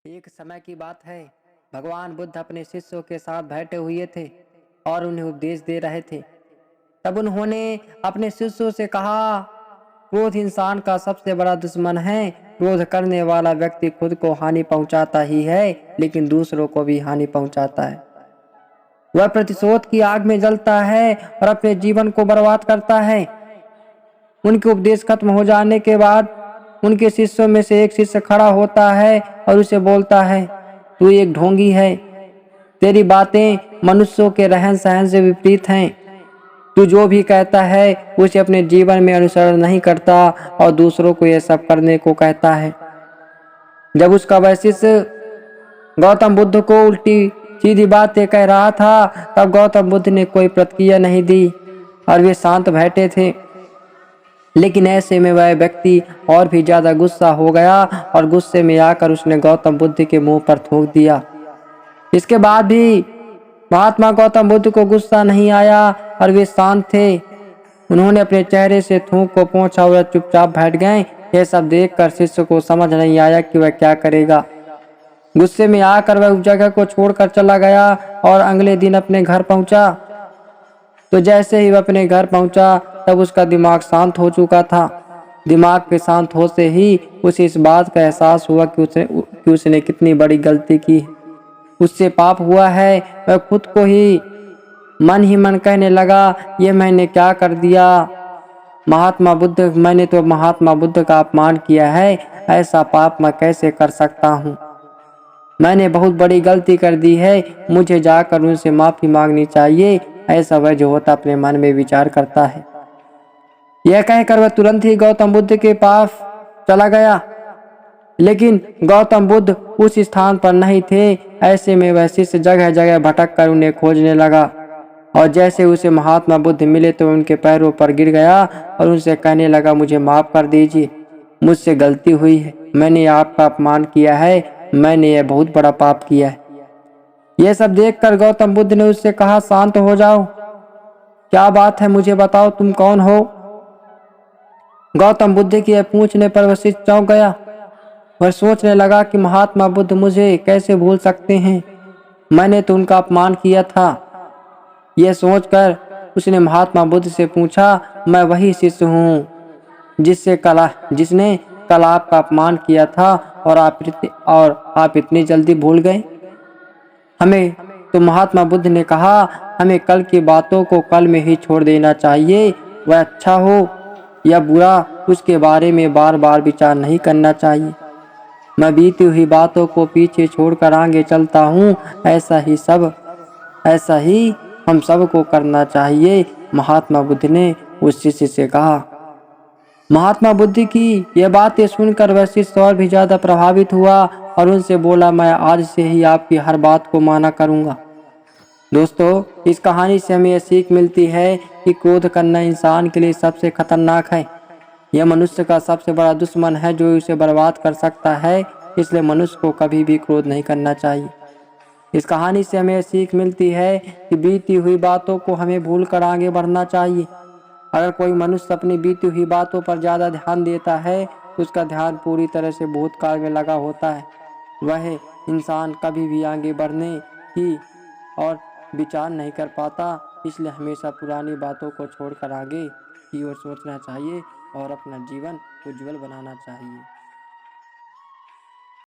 एक समय की बात है, भगवान बुद्ध अपने शिष्यों के साथ बैठे हुए थे और उन्हें उपदेश दे रहे थे। तब उन्होंने अपने शिष्यों से कहा, क्रोध इंसान का सबसे बड़ा दुश्मन है। क्रोध करने वाला व्यक्ति खुद को हानि पहुंचाता ही है, लेकिन दूसरों को भी हानि पहुंचाता है। वह प्रतिशोध की आग में जलता है और अपने जीवन को बर्बाद करता है। उनके उपदेश खत्म हो जाने के बाद उनके शिष्यों में से एक शिष्य खड़ा होता है और उसे बोलता है, तू एक ढोंगी है। तेरी बातें मनुष्यों के रहन सहन से विपरीत हैं। तू जो भी कहता है उसे अपने जीवन में अनुसरण नहीं करता और दूसरों को यह सब करने को कहता है। जब उसका वह शिष्य गौतम बुद्ध को उल्टी सीधी बातें कह रहा था, तब गौतम बुद्ध ने कोई प्रतिक्रिया नहीं दी और वे शांत बैठे थे। लेकिन ऐसे में वह व्यक्ति और भी ज्यादा गुस्सा हो गया और गुस्से में आकर उसने गौतम बुद्ध के मुंह पर थूक दिया। इसके बाद भी महात्मा गौतम बुद्ध को गुस्सा नहीं आया और वे शांत थे। उन्होंने अपने चेहरे से थूक को पोंछा और चुपचाप बैठ गए। यह सब देखकर शिष्य को समझ नहीं आया कि वह क्या करेगा। गुस्से में आकर वह उस जगह को छोड़कर चला गया और अगले दिन अपने घर पहुंचा। तो जैसे ही वह अपने घर पहुंचा, तब उसका दिमाग शांत हो चुका था। दिमाग के शांत होते ही उसे इस बात का एहसास हुआ कि उसने कितनी बड़ी गलती की। उससे पाप हुआ है। वह खुद को ही मन कहने लगा, ये मैंने क्या कर दिया। मैंने तो महात्मा बुद्ध का अपमान किया है। ऐसा पाप मैं कैसे कर सकता हूँ। मैंने बहुत बड़ी गलती कर दी है। मुझे जाकर उनसे माफी मांगनी चाहिए। ऐसा वह जो होता अपने मन में विचार करता है। यह कहकर वह तुरंत ही गौतम बुद्ध के पास चला गया। लेकिन गौतम बुद्ध उस स्थान पर नहीं थे। ऐसे में वह शिष्य जगह जगह भटक कर उन्हें खोजने लगा और जैसे उसे महात्मा बुद्ध मिले तो उनके पैरों पर गिर गया और उनसे कहने लगा, मुझे माफ कर दीजिए। मुझसे गलती हुई है। मैंने आपका अपमान किया है। मैंने यह बहुत बड़ा पाप किया है। यह सब देखकर गौतम बुद्ध ने उससे कहा, शांत हो जाओ। क्या बात है, मुझे बताओ, तुम कौन हो। गौतम बुद्ध की यह पूछने पर वह शिष्य चौंक गया। वह सोचने लगा कि महात्मा बुद्ध मुझे कैसे भूल सकते हैं। मैंने तो उनका अपमान किया था। यह सोचकर उसने महात्मा बुद्ध से पूछा, मैं वही शिष्य हूँ जिसने कल आपका अपमान किया था और आप इतनी जल्दी भूल गए। तो महात्मा बुद्ध ने कहा, हमें कल की बातों को कल में ही छोड़ देना चाहिए। वह अच्छा हो या बुरा, उसके बारे में बार बार विचार नहीं करना चाहिए। मैं बीती हुई बातों को पीछे छोड़कर आगे चलता हूँ। ऐसा ही हम सब को करना चाहिए। महात्मा बुद्ध ने उस शिष्य से कहा। महात्मा बुद्ध की यह बातें सुनकर वह शिष्य और भी ज्यादा प्रभावित हुआ और उनसे बोला, मैं आज से ही आपकी हर बात को माना करूंगा। दोस्तों, इस कहानी से हमें यह सीख मिलती है कि क्रोध करना इंसान के लिए सबसे खतरनाक है। यह मनुष्य का सबसे बड़ा दुश्मन है जो उसे बर्बाद कर सकता है। इसलिए मनुष्य को कभी भी क्रोध नहीं करना चाहिए। इस कहानी से हमें सीख मिलती है कि बीती हुई बातों को हमें भूलकर आगे बढ़ना चाहिए। अगर कोई मनुष्य अपनी बीती हुई बातों पर ज्यादा ध्यान देता है तो उसका ध्यान पूरी तरह से भूतकाल में लगा होता है। वह इंसान कभी भी आगे बढ़ने की और विचार नहीं कर पाता। इसलिए हमेशा पुरानी बातों को छोड़कर आगे की ओर सोचना चाहिए और अपना जीवन उज्जवल बनाना चाहिए।